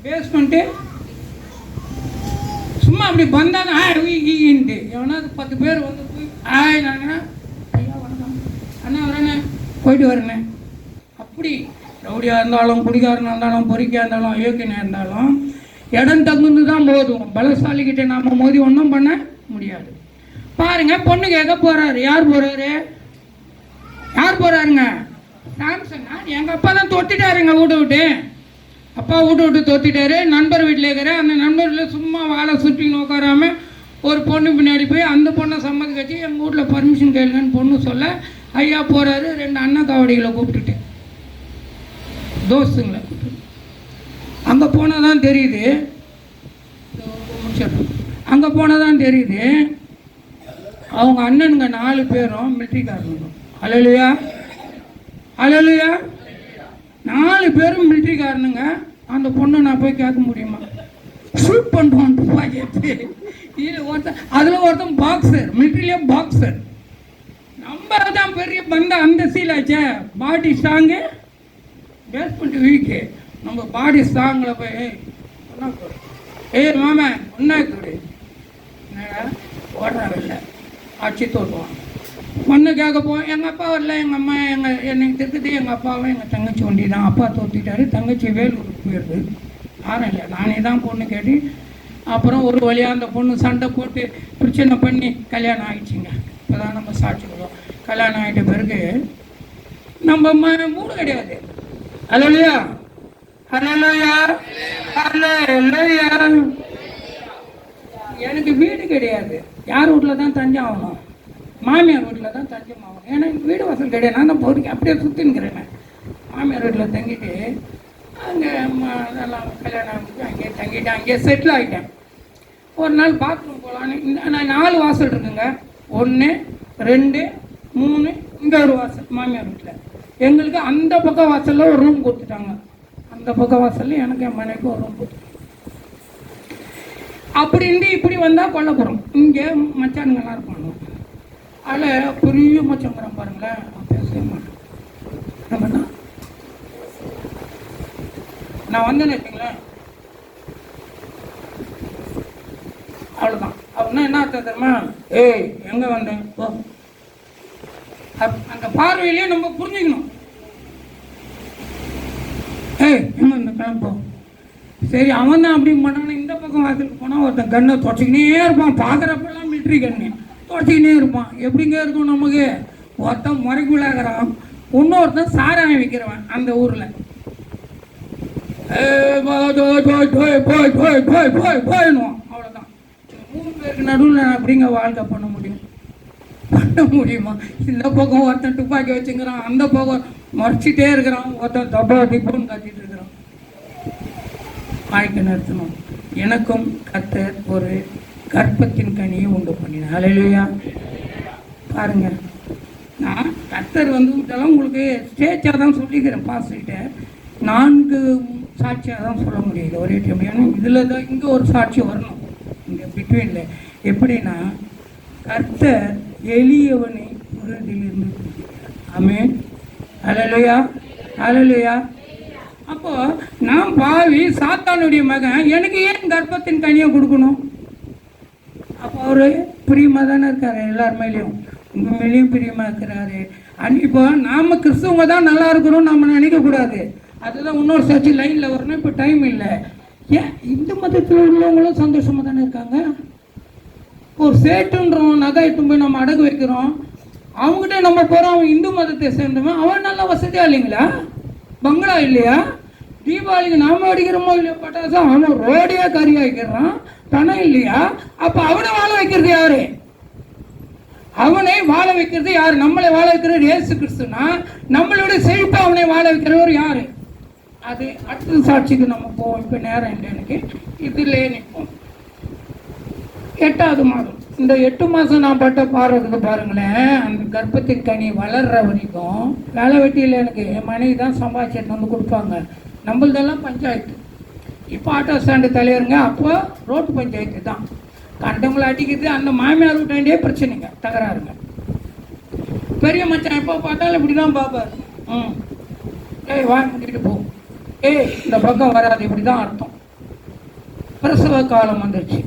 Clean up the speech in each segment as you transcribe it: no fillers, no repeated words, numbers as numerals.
Basement சும்மா அப்படி வந்தாங்க ஈன்ட்டு எவனாவது 10 பேர் வந்து போய் நாங்கண்ணா ஐயா வணக்கம் அண்ணா வரேண்ணே போயிட்டு வரேண்ணே. அப்படி ரவுடியாக இருந்தாலும் குடிகாரனாக இருந்தாலும் பொறிக்காக இருந்தாலும் அயோக்கியனாக இருந்தாலும் இடம் தங்குன்னு தான் போதும். பலசாலிக்கிட்ட நாம் மோதி ஒன்றும் பண்ண முடியாது. பாருங்க, பொண்ணு கேட்க போகிறாரு. யார் போகிறாருங்க? சாம்சங்கா. எங்கள் அப்பா தான் தொத்திட்டாருங்க வீட்டை விட்டு. அப்பா வீட்டை விட்டு தொத்திட்டாரு. நண்பர் வீட்டில் இருக்கிற அந்த நண்பரில் சும்மா வாழை சுற்றி உட்காராம ஒரு பொண்ணு பின்னாடி போய் அந்த பொண்ணை சம்மதி கட்சி எங்கள் வீட்டில் பர்மிஷன் கேளுங்கன்னு பொண்ணு சொல்ல ஐயா போகிறாரு. 2 அண்ணா காவடிகளை கூப்பிட்டுட்டு தோஸ்துங்களை கூப்பிட்டு அங்கே போனால் தான் தெரியுது. அங்கே போனால் தான் தெரியுது அவங்க அண்ணனுங்க 4 பேரும் மிலிட்ரிக்காரனுங்க. அல்லேலூயா அல்லேலூயா. 4 பேரும் மிலிட்ரிக்காரனுங்க. அந்த பொண்ணை நான் போய் கேட்க முடியுமா? ஷூட் பண்ணுவான்ட்டு இதில் ஒருத்தன் பாக்ஸர், மிலிட்ரியிலே பாக்ஸர். நம்ம தான் பெரிய பந்த அந்த சீலாச்சே. பாடி ஸ்ட்ராங்கு, பேஸ்மெண்ட் வீக்கு. நம்ம பாடி ஸ்ட்ராங்கில் போய் மாமா ஒன்றா கொடு என்னடா ஓடுறாங்க இல்லை ஆட்சி தோட்டுவான். பொண்ணு கேட்க போவோம். எங்கள் அப்பா வரல, எங்கள் அம்மா எனக்கு தெரிஞ்சது எங்கள் அப்பாவும் எங்கள் தங்கச்சி ஒண்டி தான். அப்பா தோற்றிட்டாரு, தங்கச்சி வேலூருக்கு போயிடுது. யாரும் இல்லை, நானே தான் பொண்ணு கேட்டு அப்புறம் ஒரு வழியாக அந்த பொண்ணு சண்டை போட்டு பிரச்சனை பண்ணி கல்யாணம் ஆகிடுச்சிங்க. இப்போ தான் நம்ம சாட்சிக்கிறோம். கல்யாணம் ஆகிட்ட பிறகு நம்ம மூடு கிடையாது. அல்லேலூயா அல்லேலூயா அல்லேலூயா. எனக்கு வீடு கிடையாது. யார் வீட்டில் தான் தஞ்சம் ஆகணும்? மாமியார் வீட்டில் தான் தஞ்சம் ஆகணும். ஏன்னா எனக்கு வீடு வாசல் கிடையாது. நான் தான் போகிறேன் அப்படியே சுற்றின்னுக்கிறேன். மாமியார் வீட்டில் தங்கிட்டு அங்கே அதெல்லாம் கல்யாணம் ஆகிட்டு அங்கேயே தங்கிட்டு அங்கேயே செட்டில் ஆகிட்டேன். ஒரு நாள் பாத்ரூம் போகலான்னு நான் 4 வாசல் இருக்குங்க. 1 2 3 இங்கே ஒரு வாசல் மாமியார் வீட்டில். எங்களுக்கு அந்த பக்கம் வாசலில் ஒரு ரூம் கொடுத்துட்டாங்க. அந்த பக்கம் வாசலில் எனக்கு என் மனைவிக்கு ஒரு ரூம் கொடுத்துட்டாங்க. அப்படி இருந்து இப்படி வந்தால் கொல்லப்புறம் இங்கே மச்சானுங்கெல்லாம் இருப்பாங்க. அதில் பெரிய மச்சங்கிறோம் பாருங்களேன். பேசவே மாட்டேன். என்னன்னா நான் வந்தேன்னு வச்சுங்களேன் அவ்வளோதான். அப்படின்னா என்ன அர்த்தம் தெரியுமா? ஏய் எங்கே வந்தேன் ஓ அந்த பார்வையிலேயே நம்ம புரிஞ்சுக்கணும். ஏய் எங்கே வந்த கிளம்போ. சரி அவன் தான் அப்படி பண்ணான்னு இந்த பக்கம் வாசலுக்கு போனால் ஒருத்தன் கண்ணை தொடச்சிக்கினே இருப்பான். பார்க்குறப்பெல்லாம் மிலிட்ரி கண்ணு தொடச்சிக்கினே இருப்பான். எப்படிங்க இருக்கும் நமக்கு? ஒருத்தன் முறைக்கு விளையாடுறான், இன்னொருத்தன் சாராயம் விற்கிறவன் அந்த ஊரில். போயிடுவான். அவ்வளோதான். 3 பேருக்கு நடுவில் அப்படிங்க வாழ்க்கை பண்ண முடியுமா? இந்த பக்கம் ஒருத்தன் துப்பாக்கி வச்சுக்கிறான், அந்த பக்கம் மறைச்சிட்டே இருக்கிறான், ஒருத்தன் தப்பா திப்புன்னு கத்திட்டு இருக்கிறான். வாழ்க்கை நடத்தணும். எனக்கும் கர்த்தர் ஒரு கர்ப்பத்தின் கனியை உண்டு பண்ணினேன். அல்லேலூயா. பாருங்க, நான் கர்த்தர் வந்து இதெல்லாம் உங்களுக்கு ஸ்டேஜாக தான் சொல்லிக்கிறேன். பாஸ்கிட்ட 4 சாட்சியாக தான் சொல்ல முடியுது ஒரே டைம். ஏன்னா இதில் தான் இங்கே ஒரு சாட்சி வரணும். இங்கே பிட்வீனில் எப்படின்னா கர்த்தர் எளியவனை உறதிலிருந்து கொடுக்கிறார். ஆமென். அல்லேலூயா அல்லேலூயா. அப்போ நான் பாவி சாத்தானுடைய மகன், எனக்கு ஏன் கர்ப்பத்தின் கனியை கொடுக்கணும்? அப்போ அவர் பிரியமாக தானே இருக்காரு எல்லார் மேலேயும். உங்கள் மேலேயும் பிரியமாக இருக்கிறாரு. இப்போ நாம் கிறிஸ்தவங்க தான் நல்லா இருக்கிறோம் நம்ம நினைக்கக்கூடாது. அதுதான் இன்னொரு சர்ச்சு லைனில் வரணும். இப்போ டைம் இல்லை. ஏன் இந்து மதத்தில் உள்ளவங்களும் சந்தோஷமாக தானே இருக்காங்க. ஒரு சேட்டுன்றோம் நகை எட்டு போய் நம்ம அடகு வைக்கிறோம். அவங்ககிட்ட நம்ம போகிறோம், அவன் இந்து மதத்தை சேர்ந்தவன், அவன் நல்லா வசதியாக இல்லைங்களா? பங்களா இல்லையா? தீபாவளிக்கு நாம அடிக்கிறோமோ இல்லையா பட்டாசு, அவன் ரோடியா கறி வைக்கிறான், பணம் இல்லையா? அப்போ அவனை வாழ வைக்கிறது யாரு? அவனை வாழ வைக்கிறது யாரு? நம்மளை வாழ வைக்கிறது இயேசு கிறிஸ்துனா, நம்மளுடைய செழிப்பை அவனை வாழ வைக்கிறவர் யாரு? அது அடுத்த சாட்சிக்கு நம்ம போவோம். இப்போ நேரம் இல்லை எனக்கு. இதிலே நிற்போம். 8வது மாதம். இந்த 8 மாதம் நான் பட்ட பாடுறதுக்கு பாருங்களேன். அந்த கர்ப்பத்தின் கனி வளர்ற வரைக்கும் வேலை வெட்டியில் எனக்கு என் மனைவி தான் சம்பாதிச்சிட்டு வந்து கொடுப்பாங்க. நம்மளதெல்லாம் பஞ்சாயத்து. இப்போ ஆட்டோ ஸ்டாண்டு தலைவருங்க, அப்போ ரோட்டு பஞ்சாயத்து தான். கண்டவங்களை அடிக்கிறது, அந்த மாமியார் வீட்டாண்டே பிரச்சனைங்க, தகராறுங்க. பெரிய மச்சான் எப்போ பார்த்தாலும் இப்படி தான் பார்ப்பார். ஏய் வாங்கிட்டு போ, ஏய் இந்த பக்கம் வராது, இப்படி தான் அர்த்தம். பிரசவ காலம் வந்துடுச்சு.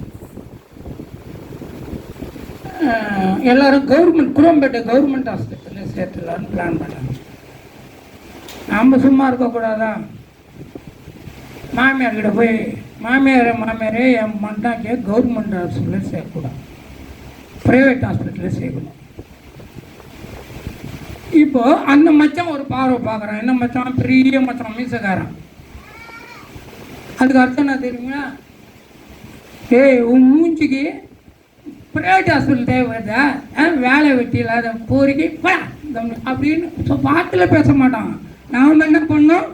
எல்லாரும் கவர்மெண்ட் குரோம்பேட்டை கவர்மெண்ட் ஹாஸ்பிட்டலில் சேர்த்துலான்னு பிளான் பண்ணாங்க. நாம் சும்மா இருக்கக்கூடாதா? மாமியார்கிட்ட போய் மாமியாரே என் மண்டாக்கே கவர்மெண்ட் ஹாஸ்பிட்டலில் சேர்க்கக்கூடாது, ப்ரைவேட் ஹாஸ்பிட்டலில் சேர்க்கணும். இப்போது அந்த மச்சான் ஒரு பார்வை பார்க்குறான். என்ன மச்சான்? பெரிய மச்சான், மீசக்காரன். அதுக்கு அர்த்தம் என்ன தெரியுங்களா? உன் மூஞ்சிக்கு ப்ரைவேட் ஹாஸ்பிட்டல் தேவைப்படுதா? வேலை வெட்டி இல்லாத போரிக்கு அப்படின்னு பாட்டில் பேச மாட்டான். நாம் என்ன பண்ணோம்?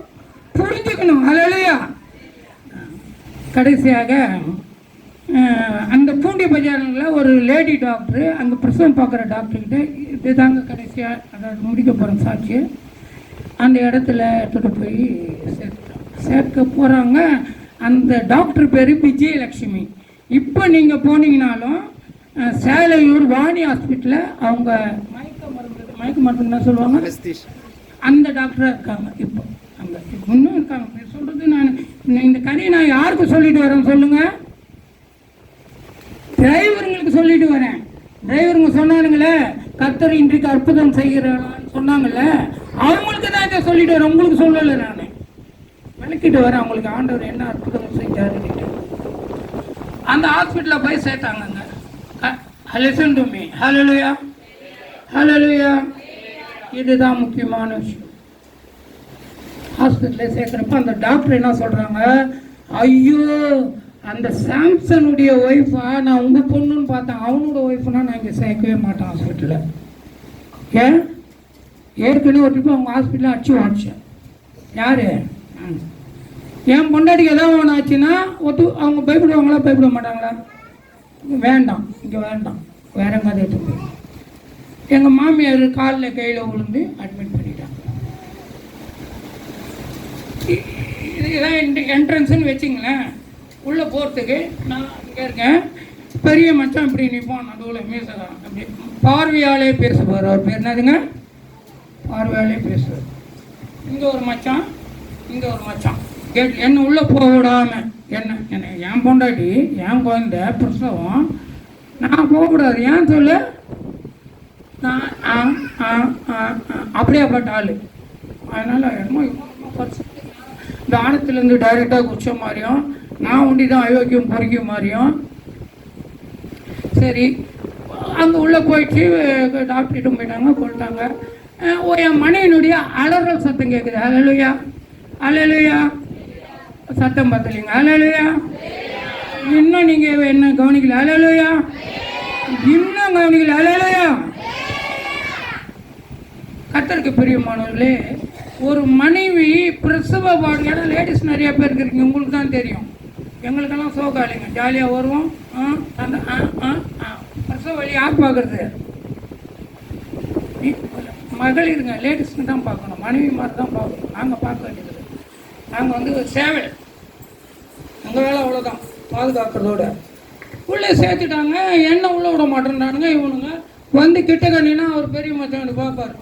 புரிஞ்சுக்கணும். அல்லையா? கடைசியாக அந்த பூண்டி பஜாரில் ஒரு லேடி டாக்டரு அங்கே பிரசவம் பார்க்குற டாக்டர்கிட்ட இது தாங்க கடைசியாக அதாவது முடிக்க போகிற சாட்சி, அந்த இடத்துல எடுத்துகிட்டு போய் சேர்க்க போகிறாங்க. அந்த டாக்டர் பேர் விஜயலட்சுமி. இப்போ நீங்கள் போனீங்கனாலும் சேலையூர் வாணி ஹாஸ்பிட்டலில் அவங்க மயக்க மருந்து என்ன சொல்லுவாங்க, அந்த டாக்டராக இருக்காங்க. இப்போ அங்கே இன்னும் இருக்காங்க. சொல்கிறது நான் இந்த கதையை நான் யாருக்கு சொல்லிட்டு வரேன் சொல்லுங்கள்? டிரைவருங்களுக்கு சொல்லிட்டு வரேன். டிரைவருங்க சொன்னானுங்களே கர்த்தர் இன்றைக்கு அற்புதம் செய்கிறான்னு சொன்னாங்கல்ல, அவங்களுக்கு தான் இதை சொல்லிட்டு வரேன், உங்களுக்கு சொல்லலை. நான் விளக்கிட்டு வரேன் அவங்களுக்கு ஆண்டவர் என்ன அற்புதம் செஞ்சாருன்னு. அந்த ஹாஸ்பிட்டலில் போய் சேர்த்தாங்க. Listen to me. Hallelujah, hallelujah. இதுதான் முக்கியமான விஷயம். ஹாஸ்பிட்டலில் சேர்க்குறப்ப அந்த டாக்டர் என்ன சொல்கிறாங்க, ஐயோ அந்த சாம்சனுடைய ஒய்ஃபா நான் உங்கள் பொண்ணுன்னு பார்த்தேன், அவனோட ஒய்ஃப்னா நான் இங்கே சேர்க்கவே மாட்டேன் ஹாஸ்பிட்டலில். ஏன்? ஏற்கனவே ஒரு ட்ரிப்பு அவங்க ஹாஸ்பிட்டலில் அடிச்சு யார்? என் பொண்டாட்டிக்கு எதாவது ஒன்று ஆச்சுன்னா அவங்க பயப்படுவாங்களா பயப்பட மாட்டாங்களா? வேண்டாம், இங்கே வேண்டாம், வேற எங்காவது எடுத்து போய். எங்கள் மாமியார் காலில் கையில் விழுந்து அட்மிட் பண்ணிட்டாங்க. இதுதான் என்ட்ரன்ஸுன்னு வச்சுங்களேன். உள்ளே போகிறதுக்கு நான் இங்கே இருக்கேன். பெரிய மச்சான் இப்படி நிற்பான், நடுவில் மீசதான் அப்படி பார்வையாலே பேசுவார். அவர் பேர் என்னதுங்க? பார்வையாலே பேசுவார். இங்கே ஒரு மச்சான், இங்கே ஒரு மச்சான். என்ன உள்ளே போக விடாமல் என்ன என் பொண்டாட்டி என் குழந்த பிரசவம், நான் போகக்கூடாது. ஏன் சொல்ல? நான் அப்படியேப்பட்ட ஆள். அதனால் என்னமோ இந்த ஆணத்துலேருந்து டைரெக்டாக குச்ச மாதிரியும், நான் ஒண்டி தான் அயோக்கியம் பொறிக்க மாதிரியும். சரி, அங்கே உள்ளே போயிடுச்சு. டாக்டர்கிட்ட போயிட்டாங்க, கொண்டாங்க. என் மனைவினுடைய அலறல் சத்தம் கேட்குது. அல்லேலூயா, அல்லேலூயா. சத்தம் பார்த்தீங்க? அல்லேலூயா. இன்னும் நீங்கள் என்ன கவனிக்கல? அல்லேலூயா. இன்னும் கவனிக்கல? அல்லேலூயா. கர்த்தருக்கு பிரியமானவர்களே, ஒரு மனைவி பிரசவ வார்டு, ஏன்னா லேடிஸ் நிறைய பேர் இருக்கீங்க, உங்களுக்கு தான் தெரியும். எங்களுக்கெல்லாம் சோகாலிங்க, ஜாலியாக வருவோம். அந்த பிரசவ வழி யார் பார்க்குறது? மகளிருங்க, லேடிஸ்க்கு தான் பார்க்கணும், மனைவி மாதிரி தான் பார்க்கணும். நாங்கள் பார்க்க வேண்டியது. நாங்கள் வந்து சேவை, எங்கள் வேலை அவ்வளோதான், பாதுகாக்கிறதோட. உள்ளே சேர்த்துட்டாங்க. என்ன உள்ளே விட மாட்டேன்றானுங்க இவனுங்க. வந்து கிட்ட கண்டினா அவர் பெரிய மச்சான் பார்ப்பார்.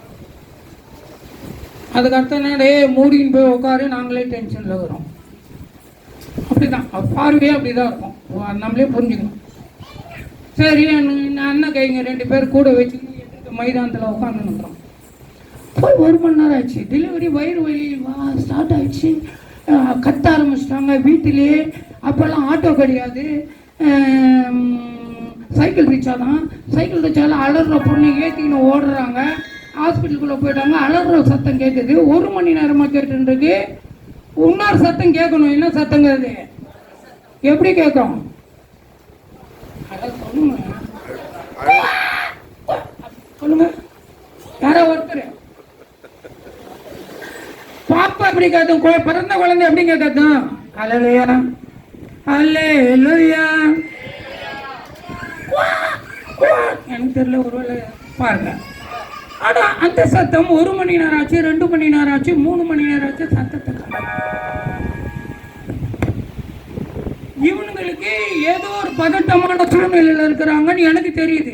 அதுக்கு அர்த்தம் என்ன? மூடின்னு போய் உட்காரு, நாங்களே டென்ஷனில் வரோம். அப்படி தான் பார்வையே அப்படி தான் இருக்கும், நம்மளே புரிஞ்சுக்கணும். சரி, அண்ணன் கைங்க 2 பேர் கூட வச்சு மைதானத்தில் உட்காந்துருக்குறோம். போய் 1 மணி நேரம் ஆயிடுச்சு. டெலிவரி வயிறு வலி ஸ்டார்ட் ஆயிடுச்சு. கத்த ஆரம்பிச்சிட்டாங்க வீட்டிலே. அப்போல்லாம் ஆட்டோ கிடையாது, சைக்கிள் ரிக்ஷா தான். சைக்கிள் ரிக்ஷாவில் அலற பொண்ணு ஏற்றிக்கின்னு ஓடுறாங்க. ஹாஸ்பிட்டலுக்குள்ளே போயிட்டாங்க. அலற சத்தம் கேட்குது. 1 மணி நேரமாக கேட்டுருக்கு. இன்னொரு சத்தம் கேட்கணும். என்ன சத்தங்கிறது? எப்படி கேட்கும்? அதான் சொல்லுங்க, சொல்லுங்க. யாரோ ஒருத்தர் பாப்பா எப்படி கத்தும்? பிறந்த குழந்தை எப்படிங்க கத்தும்? அல்லேலூயா, அல்லேலூயா. எனக்கு தெரியல, ஒருவேளை பாருங்க. ஆனா அந்த சத்தம் 1 மணி நேரம் ஆச்சு, 2 மணி நேரம் ஆச்சு, 3 மணி நேரம் ஆச்சு. சத்தத்தை இவனுங்களுக்கு ஏதோ ஒரு பதட்டமான சூழ்நிலையில் இருக்கிறாங்கன்னு எனக்கு தெரியுது.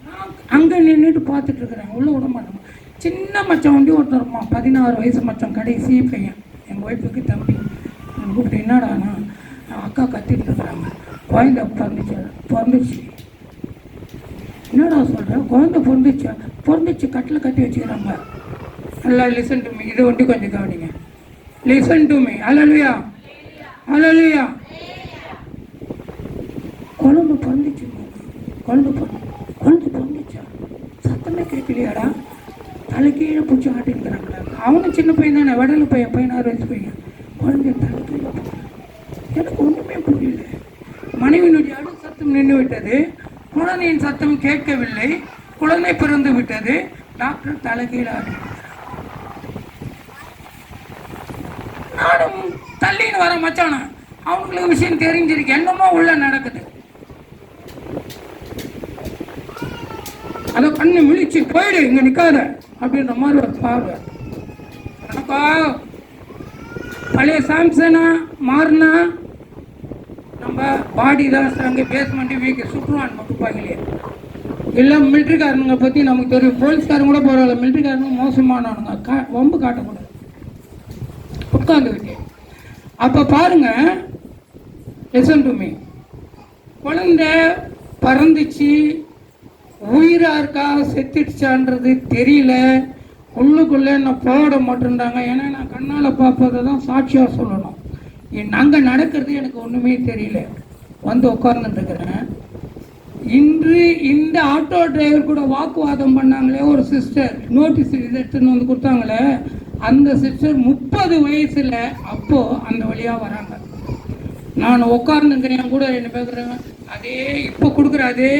நான் அங்கே நின்றுட்டு பார்த்துட்டு இருக்கிறேன். உள்ள விட மாட்டோம். சின்ன மச்சம் வந்து ஒருத்தருமா, 16 வயசு மச்சம், கடைசி பையன், எங்கள் ஒய்ஃபுக்கு தம்பி. நான் கூப்பிட்டு என்னடாண்ணா அக்கா கத்திட்டு இருக்கிறாங்க. குழந்தை பிறந்துச்சு. என்னடா சொல்கிறேன்? குழந்தை பிறந்துச்சு கட்டில் கட்டி வச்சுக்கிறாங்க. நல்லா லிசன் டு மீ, இதை ஒண்டி கொஞ்சம் கவனிங்க. Listen to me. Hallelujah, hallelujah. குழந்தை பிறந்துச்சு. குழந்தை பிறந்துச்சா? சத்தமே கேட்கலையாடா? தலை கீழே பிடிச்சி ஆட்டிருக்கிறாங்களா? அவனும் சின்ன பையன் தானே, வடல பையன், 16 வயசு பையன். குழந்தை தலை கீழே எனக்கு ஒன்றுமே புரியல. மனைவியினுடைய அடு சத்தம் நின்று விட்டது. குழந்தையின் சத்தம் கேட்கவில்லை. குழந்தை பிறந்து விட்டது. டாக்டர் தலைகீழ நானும் தள்ளின்னு வர மச்சான. அவங்களுக்கு விஷயம் தெரிஞ்சிருக்கு, என்னமோ உள்ள நடக்குது. அதை கண்ணு விழிச்சு போயிடு, இங்க நிக்காத அப்படின்ற மாதிரி ஒரு பார்வை. எனக்கா பழைய சாம்சனா மாறினா நம்ம பாடி தான் அங்கே பேஸ்மெண்ட்டு வீக்கு சுற்றுவான் துப்பாக்கிலே. இல்லை மிலிட்ரிக்காரனுங்க பற்றி நமக்கு தெரியும். போலீஸ்காரங்க கூட பரவாயில்ல, மிலிட்ரிக்காரனுங்க மோசமானவனுங்க. வம்பு காட்டக்கூடாது, உட்காந்துக்கிட்டு. அப்போ பாருங்க, லிசன் டு மீ. குழந்தை பறந்துச்சு, உயிரா இருக்கா செத்துடுச்சான்றது தெரியல. உள்ளுக்குள்ளே நான் போட மாட்டேன்றாங்க. ஏன்னா நான் கண்ணால் பார்ப்பதை தான் சாட்சியாக சொல்லணும். அங்கே நடக்கிறது எனக்கு ஒன்றுமே தெரியல. வந்து உட்கார்ந்துட்டுருக்கிறேன். இன்று இந்த ஆட்டோ டிரைவர் கூட வாக்குவாதம் பண்ணாங்களே ஒரு சிஸ்டர், நோட்டீஸ் எடுத்துன்னு வந்து கொடுத்தாங்களே, அந்த சிஸ்டர் 30 வயசில் அப்போது அந்த வழியாக வராங்க. நான் உட்கார்ந்துக்கிறேன் கூட என்ன பேசுகிறேன். அதே இப்போ கொடுக்குற அதே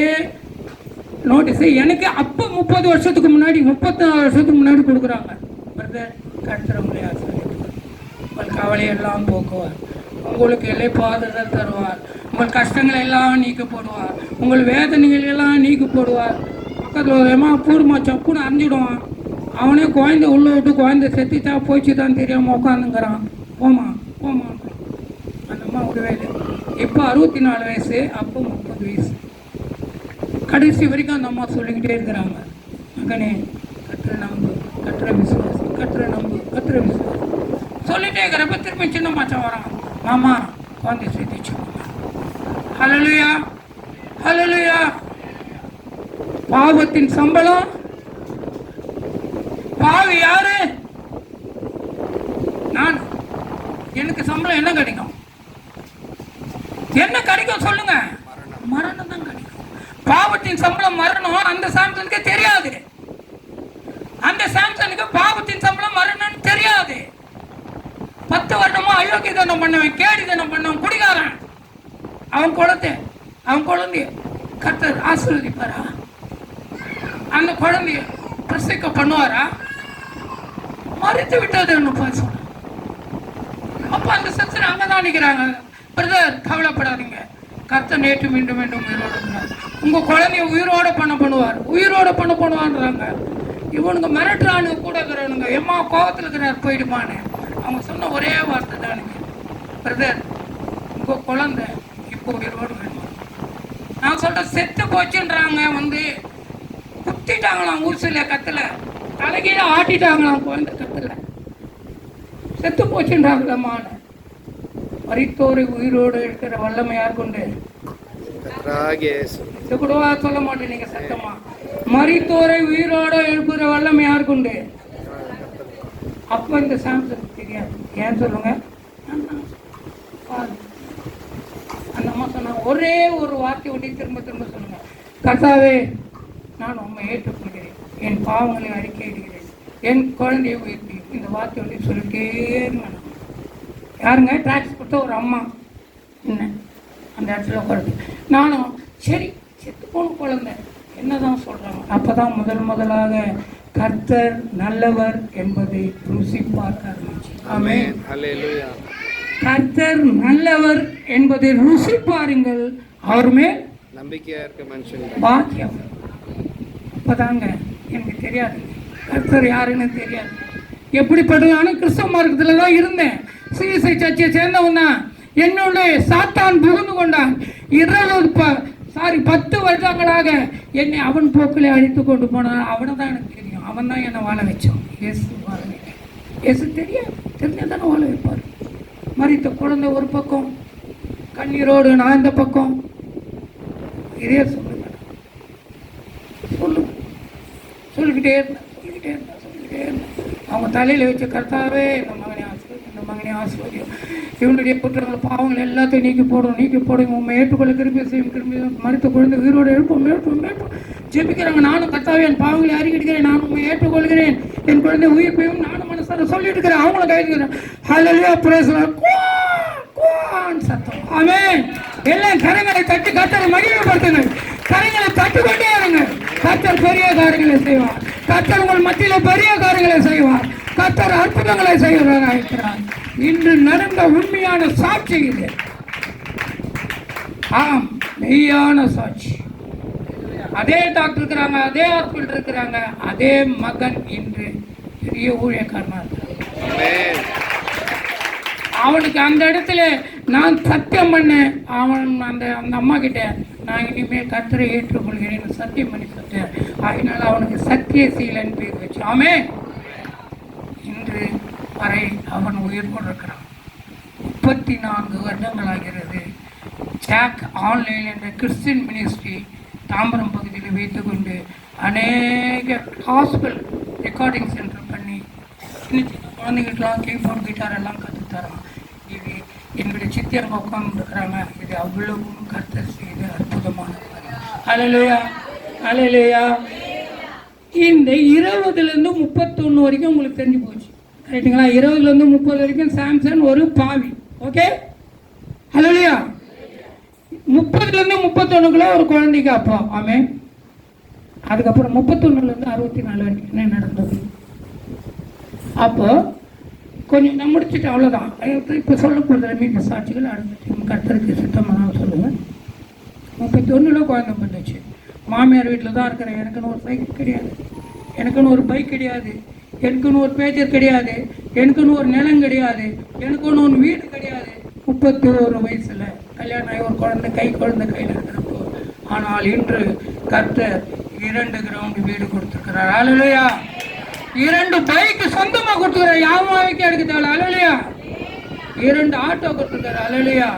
நோட்டீஸை எனக்கு அப்போ 30 வருஷத்துக்கு முன்னாடி 34 வருஷத்துக்கு முன்னாடி கொடுக்குறாங்க. பிரதர் கட்டுறவங்களே ஆசிரியர் உங்கள் கவலையெல்லாம் போக்குவார், உங்களுக்கு இளைப்பாறுதல் தருவார், உங்கள் கஷ்டங்கள் எல்லாம் நீக்க போடுவார், உங்கள் வேதனைகள் எல்லாம் நீக்க போடுவார். பக்கத்தில் ஒரு ஏமா பூர்மா சப்புன்னு அறிஞ்சிடுவான். அவனே குழந்தை உள்ளே விட்டு குழந்தை செத்துச்சா போச்சு தான் தெரியாமல் உட்காந்துங்கிறான். போமா அந்த அம்மா விடவே இல்லை. இப்போ 64 வயசு, அப்போ 30 வயசு. கடைசி வரைக்கும் அந்த அம்மா சொல்லிக்கிட்டே இருக்கிறாங்க, மகனே கட்டுற நம்பு, கட்டுற விசுவாசம், கட்டுற நம்பு, கட்டுற விசுவாசம் சொல்லிட்டே இருக்கிறப்ப திரும்பி சின்ன மச்சான் வரான். மாமா குழந்தை சேர்த்துச்சு. ஹல்லேலூயா, ஹல்லேலூயா. பாவத்தின் சம்பளம் பாவி யாரு? நான். எனக்கு சம்பளம் என்ன கிடைக்கும்? என்ன கிடைக்கும் சொல்லுங்க? மரணம் தான் கிடைக்கும். பாவத்தின் சம்பளம் மரணம். அந்த சாம்சனுக்கு தெரியாது. அந்த சாம்சனுக்கு பாவத்தின் சம்பளம் மரணம் தெரியாது. 10 வருடமா அயோக்கியதனம் பண்ணவன், கேடிதனம் பண்ணவன், குடிகாரன். அவன் குழந்தைய கர்த்தர் ஆசீர்வதிப்பாரா? அந்த குழந்தைய பிரசிக்க பண்ணுவாரா? மறித்து விட்டது. அப்ப அந்த சிஸ்டர் அங்கதான் நிற்கிறாங்க. பிரதர் கவலைப்படாதீங்க, கர்த்தர் நேற்று மீண்டும் மீண்டும் உயிரோடு இருக்கிறார். உங்க குழந்தைய உயிரோட பண்ணுவான்றாங்க. இவனுங்க மிரட்டுறானுங்க கூட இருக்கிறவனுங்க. எம்மா கோபத்தில் இருக்கிறார் போயிடுமான்னு. அவங்க சொன்ன ஒரே வார்த்தை தானுங்க, பிரதர் உங்க குழந்தை இப்போ உயிரோடு வேணும். நான் சொல்ற செத்து போச்சுன்றாங்க. வந்து குத்திட்டாங்களாம் ஊசில, கத்துல தலைகீழ ஆட்டிட்டாங்களாம். குழந்தை கத்துல செத்து போச்சுன்றாங்களாமான. மரித்தோரை உயிரோடு இருக்கிற வல்லமை யார் கொண்டு? இது கூடவா சொல்ல மாட்டேன் நீங்க சத்தமா? மரித்தோரை உயிரோட எழுப்புற வல்லமை யார் கொண்டு? அப்ப இந்த சாம்சன் தெரியாது. ஏன் சொல்லுங்க? அந்த அம்மா சொன்னா ஒரே ஒரு வார்த்தை ஒட்டி திரும்ப திரும்ப சொல்லுங்க, கர்த்தாவே நான் உண்மை ஏற்றுக்கொள்கிறேன், என் பாவங்களை அறிக்கையிடுகிறேன், என் குழந்தையை உயிர்ப்பி. இந்த வார்த்தை ஒட்டி சொல்லிட்டே இருங்க. யாருங்க? டாக்ஸ் கொடுத்த ஒரு அம்மா என்ன அந்த இடத்துல உட்காருது. நானும் சரி செத்து போன குழந்தை என்னதான் சொல்றாங்க. அப்பதான் முதலாக கர்த்தர் நல்லவர் என்பதை ருசி பார்க்க ஆரம்பிச்சு. ஆமென், ஹல்லேலூயா. கர்த்தர் நல்லவர் என்பதை ருசி பாருங்கள், அவர் மேல் நம்பிக்கையா இருக்க மனுஷன் பாக்கியம். அப்பதாங்க எனக்கு தெரியாது கர்த்தர் யாருன்னு தெரியாது. எப்படிப்பட்ட கிறிஸ்தவ மார்க்கத்துல தான் இருந்தேன். சிஎஸ்ஐ சர்ச்சை சேர்ந்தவன் தான். என்னுடைய சாத்தான் புகுந்து கொண்டான். 10 வருடங்களாக என்னை அவன் போக்கில் அழித்து கொண்டு போனான். அவனை தான் எனக்கு தெரியும். அவன் தான் என்னை வாழ வச்சான். இயேசு வாழ வைக்க. இயேசு தெரியாது, தெரிஞ்சால் தானே வாழ வைப்பார். மரித்த குழந்தை ஒரு பக்கம், கண்ணீரோடு நான் இந்த பக்கம். இதே சொல்லுங்க, சொல்லுங்க, சொல்லிக்கிட்டே இருந்தேன். அவங்க தலையில் வச்ச கர்த்தாவே இந்த மகனை ஆசிர்வதி, இந்த மகனை ஆசிர்வதி, இவனுடைய குற்றங்கள் பாவங்கள் எல்லாத்தையும் நீக்கி போடும் உண்மை ஏற்றுக்கொள்ள கிருபை செய்யும், மருத்துவ குழந்தை உயிரோடு எழுப்போம். ஜெபிக்கிறாங்க. நானும் கர்த்தாவே என் பாவங்களை அறிக்கையிடுகிறேன், நான் உண்மை ஏற்றுக்கொள்கிறேன், என் குழந்தை உயிர் பெய்யும் நானும் மனசார சொல்லிட்டு இருக்கிறேன். அவங்கள கைதுக்கிறேன். ஹல்லேலூயா, பிரைஸ் தி லார்ட். சத்தம். ஆமென். எல்லாம் கரங்களை தட்டி கர்த்தரை மகிமைப்படுத்துங்க. கரங்களை தட்டிக்கொண்டே இருங்க. கர்த்தர் பெரிய காரியங்களை செய்வார். கர்த்தர் உங்கள் மத்தியில் பெரிய காரியங்களை செய்வார். கர்த்தர் அற்புதங்களை செய்வதாக இருக்கிறார். இன்று நடந்த உண்மையான சாட்சி இது. ஆம், மெய்யான சாட்சி. அதே டாக்டர் இருக்கிறாங்க, அதே ஹாஸ்பிட்டல் இருக்கிறாங்க, அதே மகன் இன்று பெரிய ஊழியக்காரனா இருக்கிறார். அவனுக்கு அந்த இடத்துல நான் சத்தியம் பண்ணேன். அவன் அந்த அம்மா கிட்ட நான் இனிமேல் கர்த்தரை ஏற்றுக்கொள்கிறேன் சத்தியம் பண்ணி சொல்லிட்டேன். அதனால அவனுக்கு சத்தியசீலன் பேர் வச்சு ஆமென். இன்று வரை அவன் உயிர் கொண்டிருக்கிறான். 34 வருடங்கள் ஆகிறது. ஜாக் ஆன்லைன் என்ற கிறிஸ்டியன் மினிஸ்ட்ரி தாம்பரம் பகுதியில் வைத்துக்கொண்டு அநேக ஹாஸ்பிட்டல் ரெக்கார்டிங் சென்டர் பண்ணி குழந்தைங்களுக்கெல்லாம் கீபோர்டு கிட்டார் எல்லாம் கற்றுத்தரோம். இது என்னுடைய சித்தியங்க உட்கார்ந்து இருக்கிறாங்க. இது அவ்வளவும் கர்த்தர் செய்து அற்புதமான. அல்லேலூயா, அல்லேலூயா. இந்த 20லேருந்து 31 வரைக்கும் உங்களுக்கு தெரிஞ்சு போச்சு, ரைட்டுங்களா? 20லேருந்து 30 வரைக்கும் சாம்சன் ஒரு பாவி. ஓகே, அல்லேலூயா. 30லேருந்து 31க்குள்ள ஒரு குழந்தைக்கு அப்பா. ஆமென். அதுக்கப்புறம் 31லேருந்து 64 வரைக்கும் என்ன நடந்தது? அப்போ கொஞ்சம் நான் முடிச்சுட்டு அவ்வளோதான். இப்போ சொல்லப்படுற மீண்டும் சாட்சிகள் அடுத்த கர்த்தருக்கு சித்தமாக சொல்லுவேன். 31ல் குழந்தை வந்துச்சு. மாமியார் வீட்டில் தான் இருக்கிறேன். எனக்குன்னு ஒரு சைக்கிள் கிடையாது, எனக்குன்னு ஒரு பைக் கிடையாது, எனக்குன்னு ஒரு பேச்சர் கிடையாது, எனக்குன்னு ஒரு நிலம் கிடையாது, எனக்குன்னு ஒரு வீடு கிடையாது. 31 வயசில் கல்யாணம் ஆகி ஒரு குழந்தை கையில் இருக்கிறப்போ. ஆனால் இன்று கர்த்தர் 2 கிரவுண்டு வீடு கொடுத்துருக்கிறார். அல்லேலூயா. 2 பைக்கு சொந்தமாக கொடுத்துக்கிறார். யாவாய்க்கு எடுக்க தேவை. அல்லேலூயா. 2 ஆட்டோ கொடுத்துருக்காரு. அல்லேலூயா.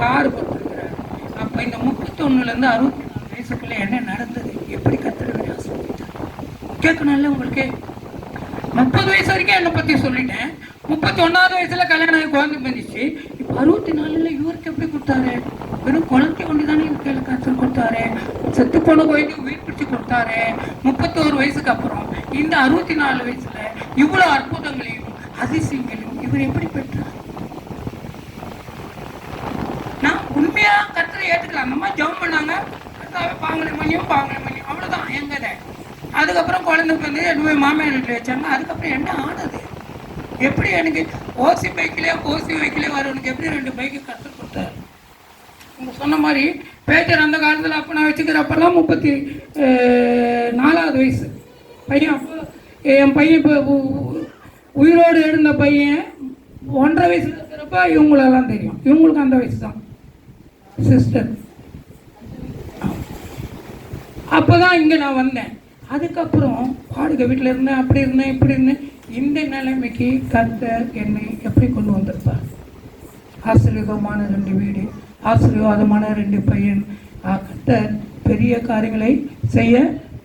கார் கொடுத்துருக்கிறார். அப்போ இந்த 31லேருந்து 64 வயசுக்குள்ள என்ன நடந்தது, எப்படி கர்த்தர் ஆசீர்வதித்தார் கேட்கணும்ல உங்களுக்கு. 30 வயசு வரைக்கும் என்னை பற்றி சொல்லிட்டேன். 31வது வயசுல கல்யாணம் ஆகி குழந்தை வந்துச்சு. இப்போ 64ல் இவருக்கு எப்படி கொடுத்தாரு? வெறும் குழந்தை கொண்டு தானே இவருக்கு கர்த்தர் கொடுத்தாரு. செத்து போன கோயிலுக்கு உயிர் பிடிச்சி கொடுத்தாரு. 31 வயசுக்கு அப்புறம் இந்த 64 வயசுல இவ்வளவு அற்புதங்களையும் அதிசயங்களையும் இவர் எப்படி பெற்றார்? நான் உண்மையா கர்த்தரை ஏற்றுக்கலாம். அந்த மாதிரி ஜெபம் பண்ணாங்க. கர்த்தாவே பாவங்களை மன்னியும் அவ்வளவுதான் எங்கத. அதுக்கப்புறம் குழந்தைக்கு வந்து என்னுடைய மாமியார் வீட்டில் வச்சாங்க. அதுக்கப்புறம் என்ன ஆனது? எப்படி எனக்கு ஓசி பைக்கிலே வரவனுக்கு எப்படி 2 பைக்கு கர்த்தர் கொடுத்தாரு? உங்க சொன்ன மாதிரி பேச்சர் அந்த காலத்தில் அப்போ நான் வச்சுக்கிறப்பெல்லாம் 34வது வயசு பையன். அப்போ என் பையன் இப்போ உயிரோடு எழுந்த பையன் 1.5 வயசுல இருக்கிறப்ப இவங்களெல்லாம் தெரியும். இவங்களுக்கு அந்த வயசு தான் சிஸ்டர். அப்போ தான் இங்கே நான் வந்தேன். அதுக்கப்புறம் வாடகை வீட்டில் இருந்தேன், அப்படி இருந்தேன், இப்படி இருந்தேன். இந்த நிலைமைக்கு கர்த்தர் என்னை எப்படி கொண்டு வந்திருப்பார்? ஆசீர்வாதமான 2 வீடு, ஆசீர்வாதமான 2 பையன். கர்த்தர் பெரிய காரியங்களை செய்ய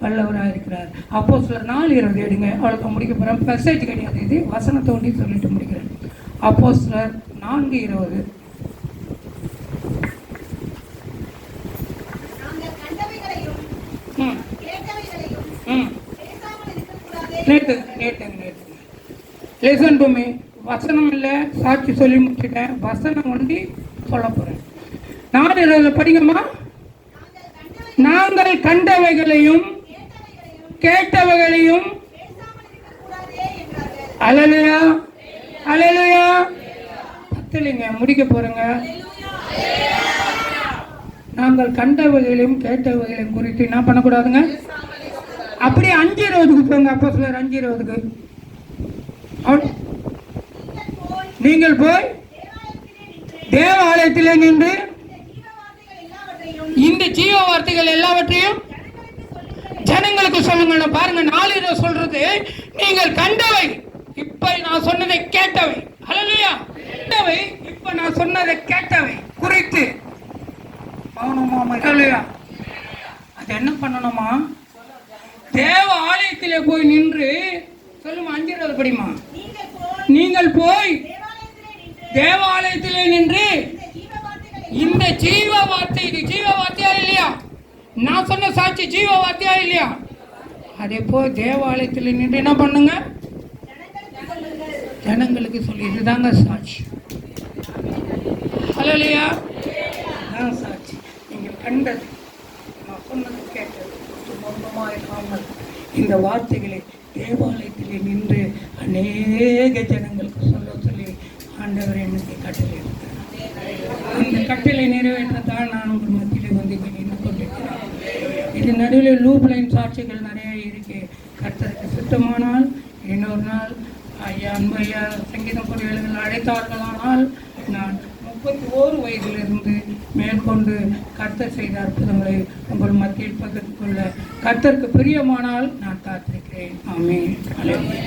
வல்லவராக இருக்கிறார். அப்போஸ்தலர் 4:20 எடுங்க. அவ்வளோக்கு முடிக்க போகிறேன். மெசேஜ் கிடையாது, இது வசனத்தை ஒண்டி சொல்லிட்டு முடிக்கிறேன். அப்போஸ்தலர் 4:20. நேற்று லிசன் டு மீ. வசனம் இல்லை, சாட்சி சொல்லி முடிச்சுட்டேன். வசனம் ஒண்டி சொல்ல போகிறேன். 4:20 படிங்கம்மா. நாங்கள் கண்டவைகளையும் கேட்டவைகளையும். அல்லேலூயா, அல்லேலூயா. பத்தலைங்க, முடிக்க போறேங்க. நாங்கள் கண்டவைகளையும் கேட்டவைகளையும் குறித்து என்ன பண்ணக்கூடாதுங்க? அப்படியே 5:20 போங்க. அப்போ சிலர் 5:20 நீங்கள் போய் தேவாலயத்திலே நின்று இந்த ஜீவ வார்த்தைகள் எல்லாவற்றையும் ஜனங்களுக்கு சொல்லுங்க. பாருங்க, 4:20 சொல்றது நீங்கள் கண்டவை, இப்ப நான் சொன்னதை கேட்டவை. அல்லேலூயா. கண்டவை, இப்ப நான் சொன்னதை கேட்டவை. குறித்து அல்லேலூயா. அது என்ன பண்ணணுமா? தேவ ஆலயத்திலே போய் நின்று சொல்லுமா, 5வது படிமா. நீங்கள் போய் தேவாலயத்திலே நின்று இந்த ஜீவ வார்த்தை, இது ஜீவ வார்த்தையா இல்லையா? நான் சொன்ன சாட்சி ஜீவ வார்த்தையா இல்லையா? அதே போய் தேவாலயத்தில் நின்று என்ன பண்ணுங்க? ஜனங்களுக்கு சொல்லி, இதுதாங்க சாட்சி. அல்லேலூயா. அதான் சாட்சி. நீங்கள் கண்டது, நான் சொன்னது, கேட்டது மௌனமாயிராமல் இந்த வார்த்தைகளை தேவாலயத்தில் நின்று அநேக ஜனங்களுக்கு சொல்ல சொல்லி ஆண்டவர் எனக்கு கட்டளை இருக்கிறார். அந்த கட்டளை நிறைவேற்றத்தான் நான் உங்கள் மத்தியிலே வந்து நின்று கொண்டிருக்கிறேன். இது நடுவில் லூப் லைன் சாட்சிகள் நிறைய இருக்கு. கர்த்தருக்கு சுத்தமானால் இன்னொரு நாள் ஐயா அன்பு ஐயா சங்கீதம் பொறியாளர்கள் அழைத்தார்களானால் நான் 31 வயதிலிருந்து மேற்கொண்டு கர்த்தர் செய்த அற்புதங்களை உங்கள் மத்தியில் பகிர்ந்து கொள்ள கர்த்தருக்கு பிரியமானால் நான் காத்திருக்கிறேன். ஆமென். அல்லேலூயா.